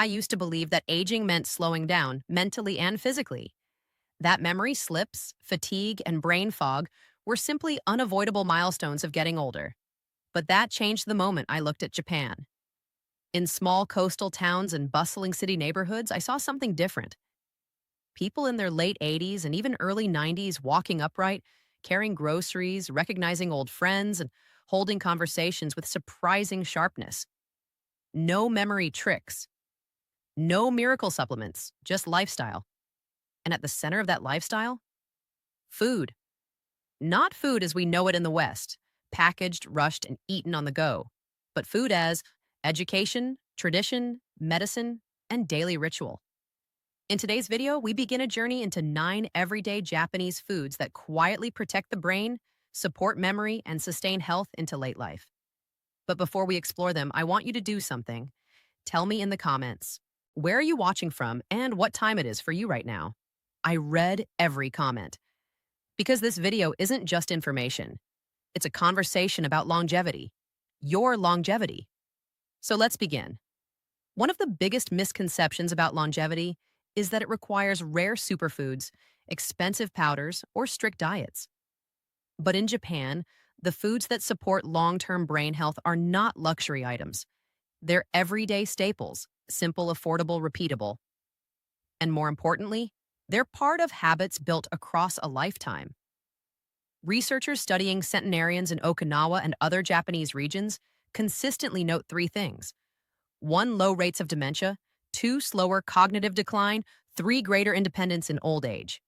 I used to believe that aging meant slowing down, mentally and physically. That memory slips, fatigue, and brain fog were simply unavoidable milestones of getting older. But that changed the moment I looked at Japan. In small coastal towns and bustling city neighborhoods, I saw something different. People in their late 80s and even early 90s walking upright, carrying groceries, recognizing old friends, and holding conversations with surprising sharpness. No memory tricks, no miracle supplements, just lifestyle. And at the center of that lifestyle, food. Not food as we know it in the West, packaged, rushed, and eaten on the go, but food as education, tradition, medicine, and daily ritual. In today's video, we begin a journey into 9 everyday Japanese foods that quietly protect the brain, support memory, and sustain health into late life. But before we explore them, I want you to do something. Tell me in the comments, where are you watching from and what time it is for you right now? I read every comment. Because this video isn't just information. It's a conversation about longevity. Your longevity. So let's begin. One of the biggest misconceptions about longevity is that it requires rare superfoods, expensive powders, or strict diets. But in Japan, the foods that support long-term brain health are not luxury items. They're everyday staples, simple, affordable, repeatable. And more importantly, they're part of habits built across a lifetime. Researchers studying centenarians in Okinawa and other Japanese regions consistently note 3 things. 1, low rates of dementia. 2, slower cognitive decline. 3, greater independence in old age.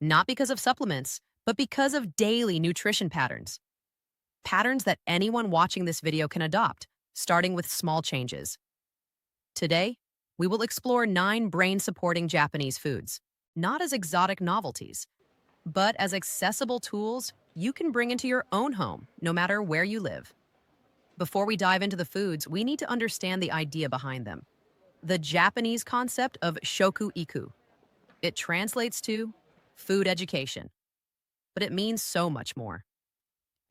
Not because of supplements, but because of daily nutrition patterns. Patterns that anyone watching this video can adopt, starting with small changes. Today, we will explore 9 brain-supporting Japanese foods, not as exotic novelties, but as accessible tools you can bring into your own home, no matter where you live. Before we dive into the foods, we need to understand the idea behind them. The Japanese concept of shoku iku. It translates to food education, but it means so much more.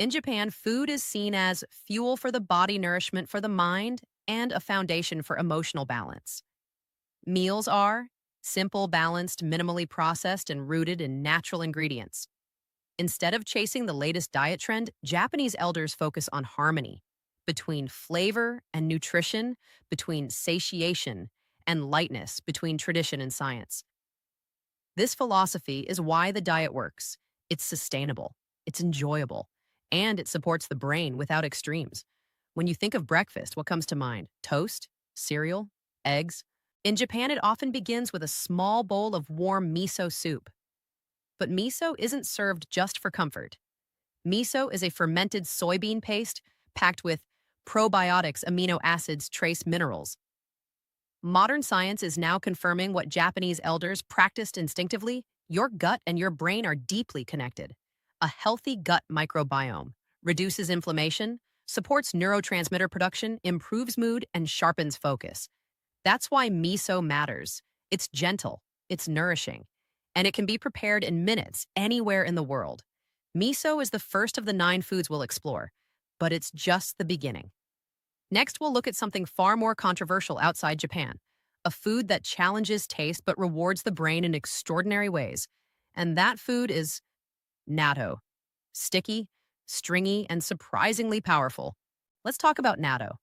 In Japan, food is seen as fuel for the body, nourishment for the mind, and a foundation for emotional balance. Meals are simple, balanced, minimally processed, and rooted in natural ingredients. Instead of chasing the latest diet trend, Japanese elders focus on harmony between flavor and nutrition, between satiation and lightness, between tradition and science. This philosophy is why the diet works. It's sustainable, it's enjoyable, and it supports the brain without extremes. When you think of breakfast, what comes to mind? Toast? Cereal? Eggs? In Japan, it often begins with a small bowl of warm miso soup. But miso isn't served just for comfort. Miso is a fermented soybean paste packed with probiotics, amino acids, trace minerals. Modern science is now confirming what Japanese elders practiced instinctively. Your gut and your brain are deeply connected. A healthy gut microbiome reduces inflammation, supports neurotransmitter production, improves mood, and sharpens focus. That's why miso matters. It's gentle, it's nourishing, and it can be prepared in minutes anywhere in the world. Miso is the first of the 9 foods we'll explore, but it's just the beginning. Next, we'll look at something far more controversial outside Japan, a food that challenges taste but rewards the brain in extraordinary ways. And that food is natto. Sticky, stringy, and surprisingly powerful. Let's talk about natto.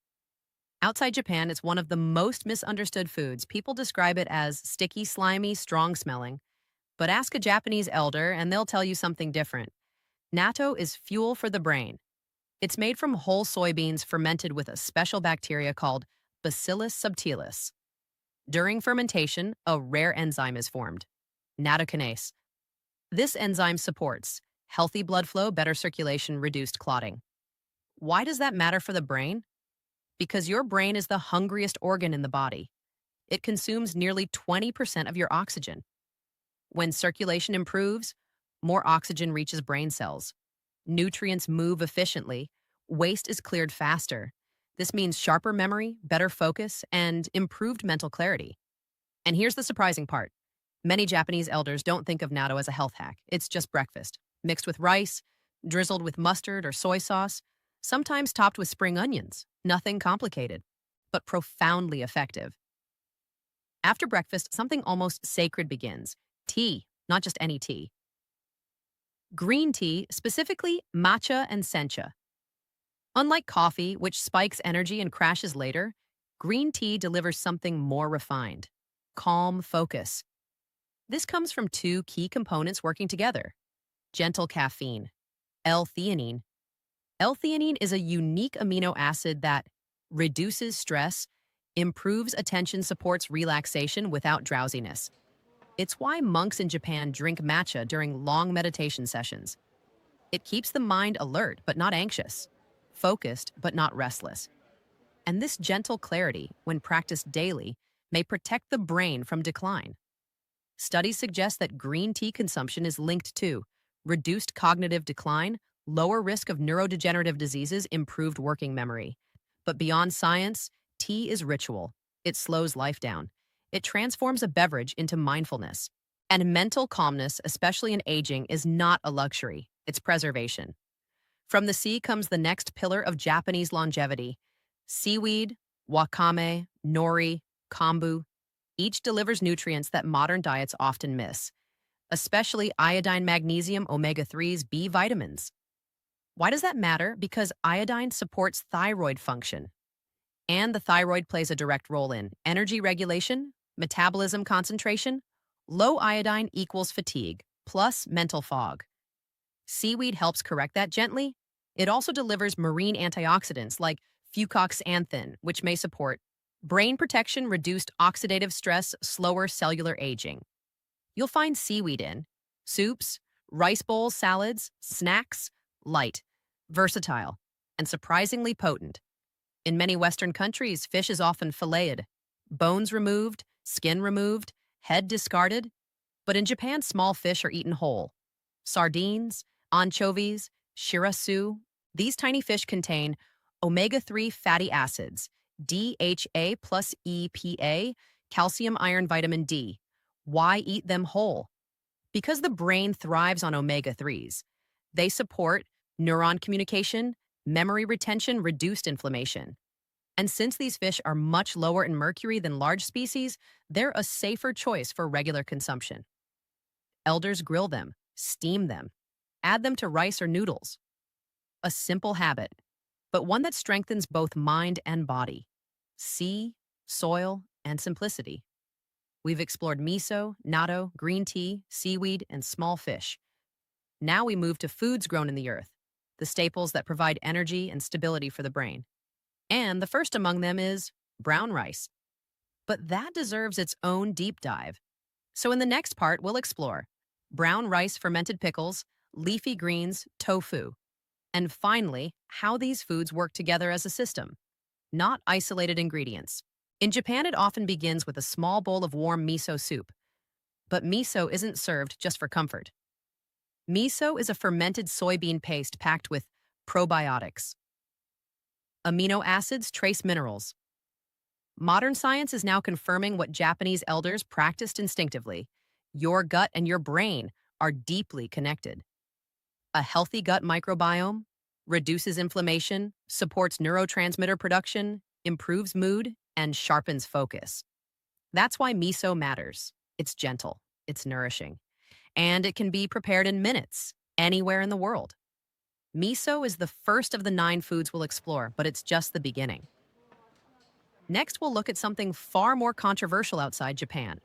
Outside Japan, it's one of the most misunderstood foods. People describe it as sticky, slimy, strong-smelling. But ask a Japanese elder and they'll tell you something different. Natto is fuel for the brain. It's made from whole soybeans fermented with a special bacteria called Bacillus subtilis. During fermentation, a rare enzyme is formed, nattokinase. This enzyme supports healthy blood flow, better circulation, reduced clotting. Why does that matter for the brain? Because your brain is the hungriest organ in the body. It consumes nearly 20% of your oxygen. When circulation improves, more oxygen reaches brain cells. Nutrients move efficiently, waste is cleared faster. This means sharper memory, better focus, and improved mental clarity. And here's the surprising part. Many Japanese elders don't think of natto as a health hack. It's just breakfast, mixed with rice, drizzled with mustard or soy sauce, sometimes topped with spring onions. Nothing complicated, but profoundly effective. After breakfast, something almost sacred begins. Tea, not just any tea. Green tea, specifically matcha and sencha. Unlike coffee, which spikes energy and crashes later, green tea delivers something more refined. Calm focus. This comes from two key components working together. Gentle caffeine, L-theanine. L-theanine is a unique amino acid that reduces stress, improves attention, supports relaxation without drowsiness. It's why monks in Japan drink matcha during long meditation sessions. It keeps the mind alert but not anxious, focused but not restless. And this gentle clarity, when practiced daily, may protect the brain from decline. Studies suggest that green tea consumption is linked to reduced cognitive decline, lower risk of neurodegenerative diseases, improved working memory. But beyond science, tea is ritual. It slows life down. It transforms a beverage into mindfulness. And mental calmness, especially in aging, is not a luxury. It's preservation. From the sea comes the next pillar of Japanese longevity. Seaweed, wakame, nori, kombu. Each delivers nutrients that modern diets often miss, especially iodine, magnesium, omega-3s, B vitamins. Why does that matter? Because iodine supports thyroid function, and the thyroid plays a direct role in energy regulation, metabolism concentration. Low iodine equals fatigue, plus mental fog. Seaweed helps correct that gently. It also delivers marine antioxidants like fucoxanthin, which may support brain protection, reduced oxidative stress, slower cellular aging. You'll find seaweed in soups, rice bowls, salads, snacks, light, versatile, and surprisingly potent. In many Western countries, fish is often filleted, bones removed, skin removed, head discarded. But in Japan, small fish are eaten whole. Sardines, anchovies, shirasu, these tiny fish contain omega-3 fatty acids, DHA plus EPA, calcium, iron, vitamin D. Why eat them whole? Because the brain thrives on omega-3s. They support neuron communication, memory retention, reduced inflammation. And since these fish are much lower in mercury than large species, they're a safer choice for regular consumption. Elders grill them, steam them, add them to rice or noodles. A simple habit, but one that strengthens both mind and body. Sea, soil, and simplicity. We've explored miso, natto, green tea, seaweed, and small fish. Now we move to foods grown in the earth, the staples that provide energy and stability for the brain. And the first among them is brown rice. But that deserves its own deep dive. So in the next part, we'll explore brown rice, fermented pickles, leafy greens, tofu, and finally, how these foods work together as a system, not isolated ingredients. In Japan, it often begins with a small bowl of warm miso soup. But miso isn't served just for comfort. Miso is a fermented soybean paste packed with probiotics, amino acids, trace minerals. Modern science is now confirming what Japanese elders practiced instinctively. Your gut and your brain are deeply connected. A healthy gut microbiome reduces inflammation, supports neurotransmitter production, improves mood, and sharpens focus. That's why miso matters. It's gentle, it's nourishing, and it can be prepared in minutes, anywhere in the world. Miso is the first of the 9 foods we'll explore, but it's just the beginning. Next, we'll look at something far more controversial outside Japan,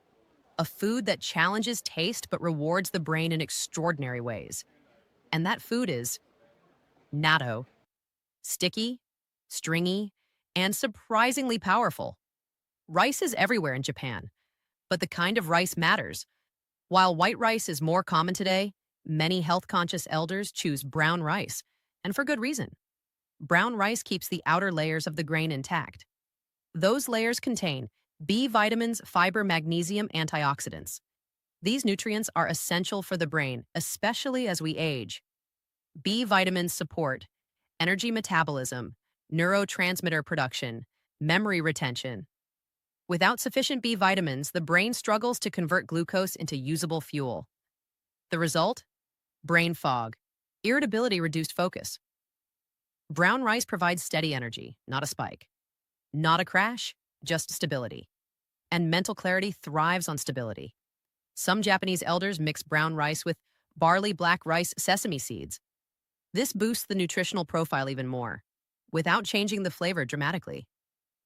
a food that challenges taste but rewards the brain in extraordinary ways. And that food is natto. Sticky, stringy, and surprisingly powerful. Rice is everywhere in Japan, but the kind of rice matters. While white rice is more common today, many health-conscious elders choose brown rice, and for good reason. Brown rice keeps the outer layers of the grain intact. Those layers contain B vitamins, fiber, magnesium, antioxidants. These nutrients are essential for the brain, especially as we age. B vitamins support energy metabolism, neurotransmitter production, memory retention. Without sufficient B vitamins, the brain struggles to convert glucose into usable fuel. The result? Brain fog, irritability, reduced focus. Brown rice provides steady energy, not a spike. Not a crash, just stability. and mental clarity thrives on stability. Some Japanese elders mix brown rice with barley, black rice, sesame seeds. This boosts the nutritional profile even more, without changing the flavor dramatically.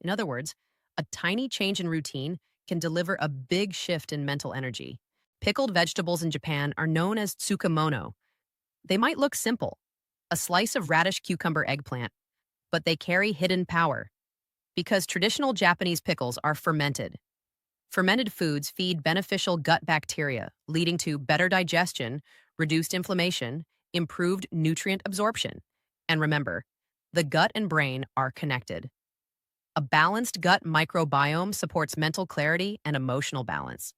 In other words, a tiny change in routine can deliver a big shift in mental energy. Pickled vegetables in Japan are known as tsukemono. They might look simple, a slice of radish, cucumber, eggplant, but they carry hidden power because traditional Japanese pickles are fermented. Fermented foods feed beneficial gut bacteria, leading to better digestion, reduced inflammation, improved nutrient absorption. And remember, the gut and brain are connected. A balanced gut microbiome supports mental clarity and emotional balance.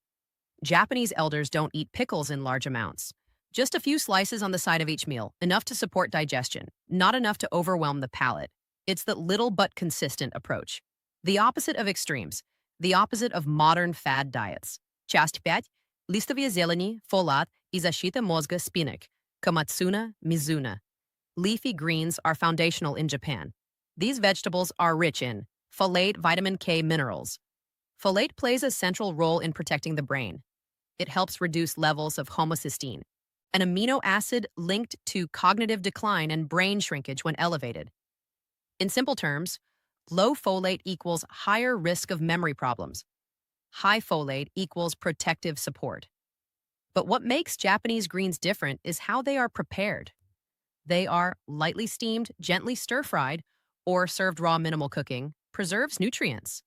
Japanese elders don't eat pickles in large amounts. Just a few slices on the side of each meal, enough to support digestion, not enough to overwhelm the palate. It's the little but consistent approach. The opposite of extremes, the opposite of modern fad diets. Часть 5. Листовые зелени, фолат и защита мозга спинок. Komatsuna, mizuna. Leafy greens are foundational in Japan. These vegetables are rich in folate, vitamin K minerals. Folate plays a central role in protecting the brain. It helps reduce levels of homocysteine, an amino acid linked to cognitive decline and brain shrinkage when elevated. In simple terms, low folate equals higher risk of memory problems. High folate equals protective support. But what makes Japanese greens different is how they are prepared. They are lightly steamed, gently stir-fried, or served raw minimal cooking, preserves nutrients.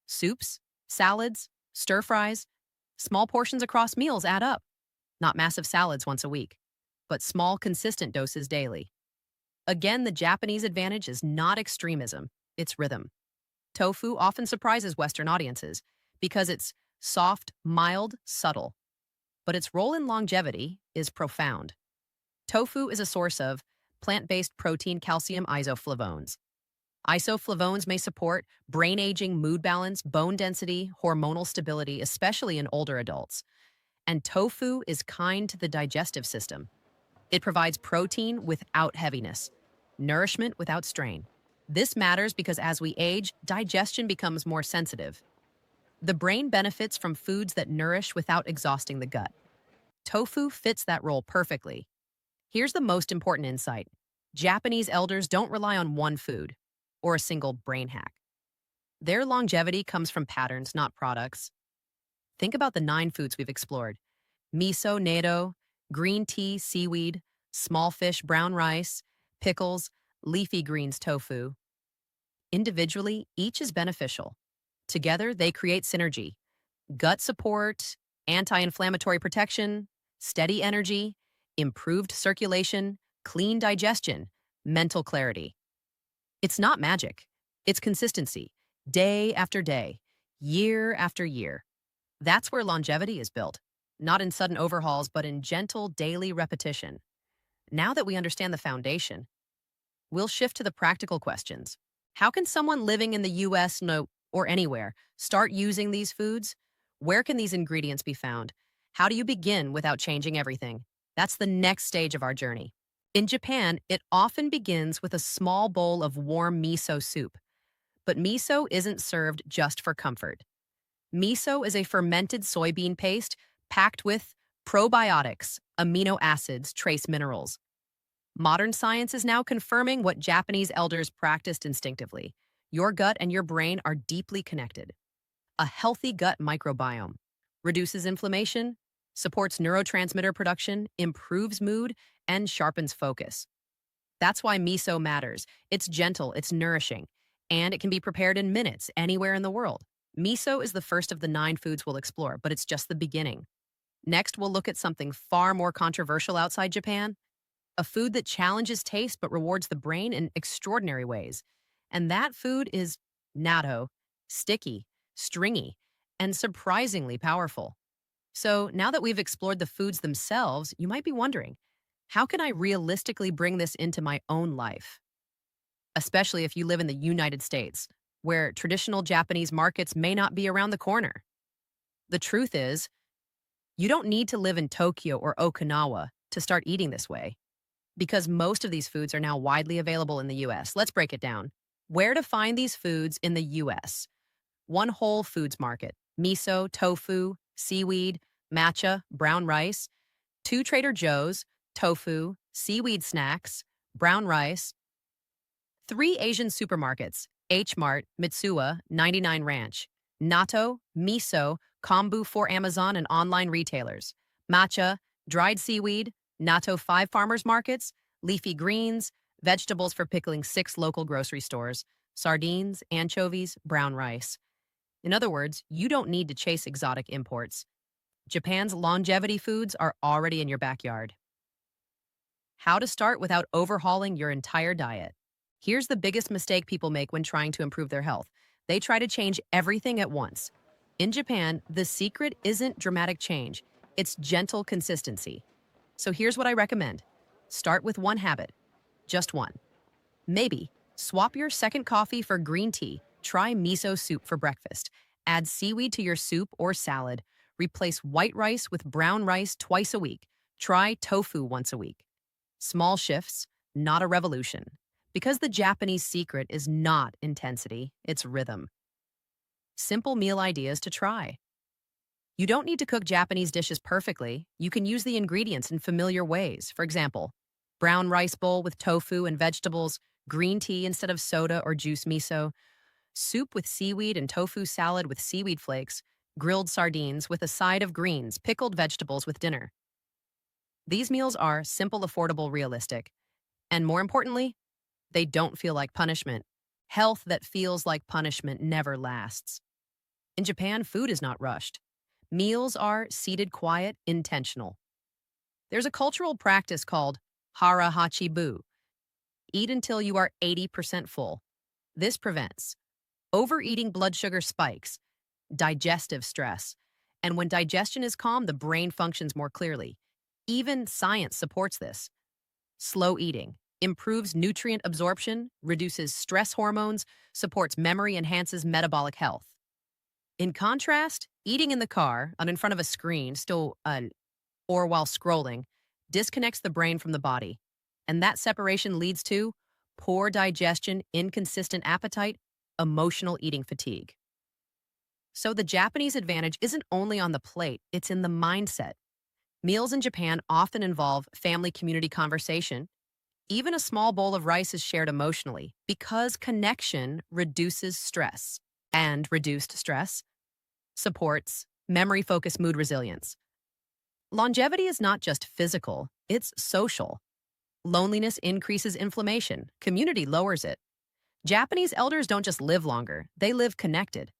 Soups, salads, stir-fries, small portions across meals add up. Not massive salads once a week, but small, consistent doses daily. Again, the Japanese advantage is not extremism, it's rhythm. Tofu often surprises Western audiences because it's soft, mild, subtle. But its role in longevity is profound. Tofu is a source of plant-based protein calcium isoflavones. Isoflavones may support brain aging, mood balance, bone density, hormonal stability, especially in older adults. And tofu is kind to the digestive system. It provides protein without heaviness, nourishment without strain. This matters because as we age, digestion becomes more sensitive. The brain benefits from foods that nourish without exhausting the gut. Tofu fits that role perfectly. Here's the most important insight. Japanese elders don't rely on one food or a single brain hack. Their longevity comes from patterns, not products. Think about the 9 foods we've explored. Miso, natto, green tea, seaweed, small fish, brown rice, pickles, leafy greens, tofu. Individually, each is beneficial. Together, they create synergy. Gut support, anti-inflammatory protection, steady energy, improved circulation, clean digestion, mental clarity. It's not magic. It's consistency, day after day, year after year. That's where longevity is built, not in sudden overhauls, but in gentle daily repetition. Now that we understand the foundation, we'll shift to the practical questions. How can someone living in the US or anywhere start using these foods? Where can these ingredients be found? How do you begin without changing everything? That's the next stage of our journey. In Japan, it often begins with a small bowl of warm miso soup. But miso isn't served just for comfort. Miso is a fermented soybean paste packed with probiotics, amino acids, trace minerals. Modern science is now confirming what Japanese elders practiced instinctively. Your gut and your brain are deeply connected. A healthy gut microbiome reduces inflammation, supports neurotransmitter production, improves mood, and sharpens focus. That's why miso matters. It's gentle, it's nourishing, and it can be prepared in minutes anywhere in the world. Miso is the first of the 9 foods we'll explore, but it's just the beginning. Next, we'll look at something far more controversial outside Japan, a food that challenges taste but rewards the brain in extraordinary ways. And that food is natto, sticky, stringy, and surprisingly powerful. So now that we've explored the foods themselves, you might be wondering, how can I realistically bring this into my own life? Especially if you live in the United States, where traditional Japanese markets may not be around the corner. The truth is, you don't need to live in Tokyo or Okinawa to start eating this way, because most of these foods are now widely available in the US. Let's break it down. Where to find these foods in the US? One Whole Foods Market. miso, tofu, seaweed, matcha, brown rice, 2 Trader Joe's, tofu, seaweed snacks, brown rice, 3 Asian supermarkets, H Mart, Mitsuwa, 99 Ranch, natto, miso, kombu for Amazon and online retailers, matcha, dried seaweed, natto 5 farmers markets, leafy greens, vegetables for pickling 6 local grocery stores, sardines, anchovies, brown rice. In other words, you don't need to chase exotic imports. Japan's longevity foods are already in your backyard. How to start without overhauling your entire diet. Here's the biggest mistake people make when trying to improve their health. They try to change everything at once. In Japan, the secret isn't dramatic change, it's gentle consistency. So here's what I recommend. Start with one habit, just one. Maybe swap your second coffee for green tea. Try miso soup for breakfast. Add seaweed to your soup or salad. Replace white rice with brown rice twice a week. Try tofu once a week. Small shifts, not a revolution. Because the Japanese secret is not intensity, it's rhythm. Simple meal ideas to try. You don't need to cook Japanese dishes perfectly. You can use the ingredients in familiar ways. For example, brown rice bowl with tofu and vegetables, green tea instead of soda or juice miso, soup with seaweed and tofu salad with seaweed flakes, grilled sardines with a side of greens, pickled vegetables with dinner. These meals are simple, affordable, realistic. And more importantly, they don't feel like punishment. Health that feels like punishment never lasts. In Japan, food is not rushed. Meals are seated, quiet, intentional. There's a cultural practice called hara hachibu. Eat until you are 80% full. This prevents overeating, blood sugar spikes, digestive stress, and when digestion is calm, the brain functions more clearly. Even science supports this. Slow eating improves nutrient absorption, reduces stress hormones, supports memory, enhances metabolic health. In contrast, eating in the car, and in front of a screen, or while scrolling, disconnects the brain from the body. And that separation leads to poor digestion, inconsistent appetite, emotional eating fatigue. So the Japanese advantage isn't only on the plate, it's in the mindset. Meals in Japan often involve family community conversation. Even a small bowl of rice is shared emotionally because connection reduces stress. And reduced stress supports memory-focused mood resilience. Longevity is not just physical, it's social. Loneliness increases inflammation. Community lowers it. Japanese elders don't just live longer, they live connected.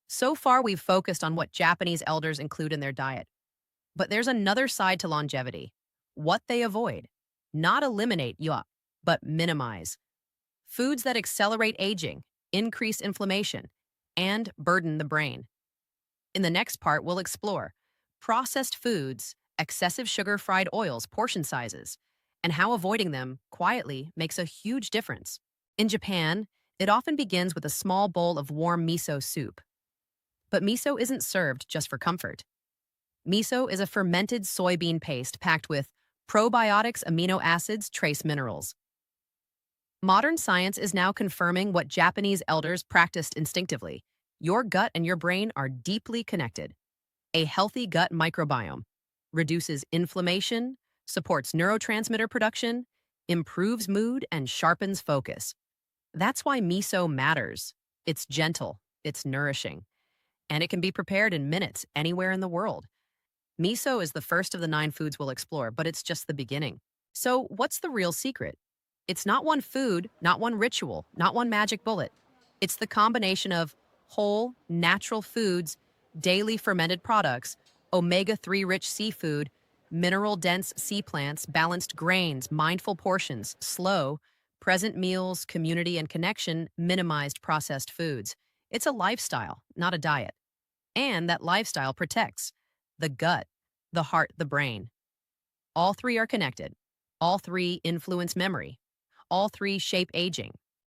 So far, we've focused on what Japanese elders include in their diet. But there's another side to longevity. What they avoid. Not eliminate but minimize. Foods that accelerate aging, increase inflammation, and burden the brain. In the next part, we'll explore processed foods, excessive sugar, fried oils, portion sizes, and how avoiding them quietly makes a huge difference. In Japan, it often begins with a small bowl of warm miso soup. But miso isn't served just for comfort. Miso is a fermented soybean paste packed with probiotics, amino acids, trace minerals. Modern science is now confirming what Japanese elders practiced instinctively. Your gut and your brain are deeply connected. A healthy gut microbiome reduces inflammation, supports neurotransmitter production, improves mood, and sharpens focus. That's why miso matters. It's gentle, it's nourishing, and it can be prepared in minutes anywhere in the world. Miso is the first of the 9 foods we'll explore, but it's just the beginning. So, what's the real secret? It's not one food, not one ritual, not one magic bullet. It's the combination of whole, natural foods, daily fermented products, omega-3 rich seafood, mineral-dense sea plants, balanced grains, mindful portions, slow, present meals, community and connection, minimized processed foods. It's a lifestyle, not a diet. And that lifestyle protects the gut, the heart, the brain. All 3 are connected. All 3 influence memory. All 3 shape aging.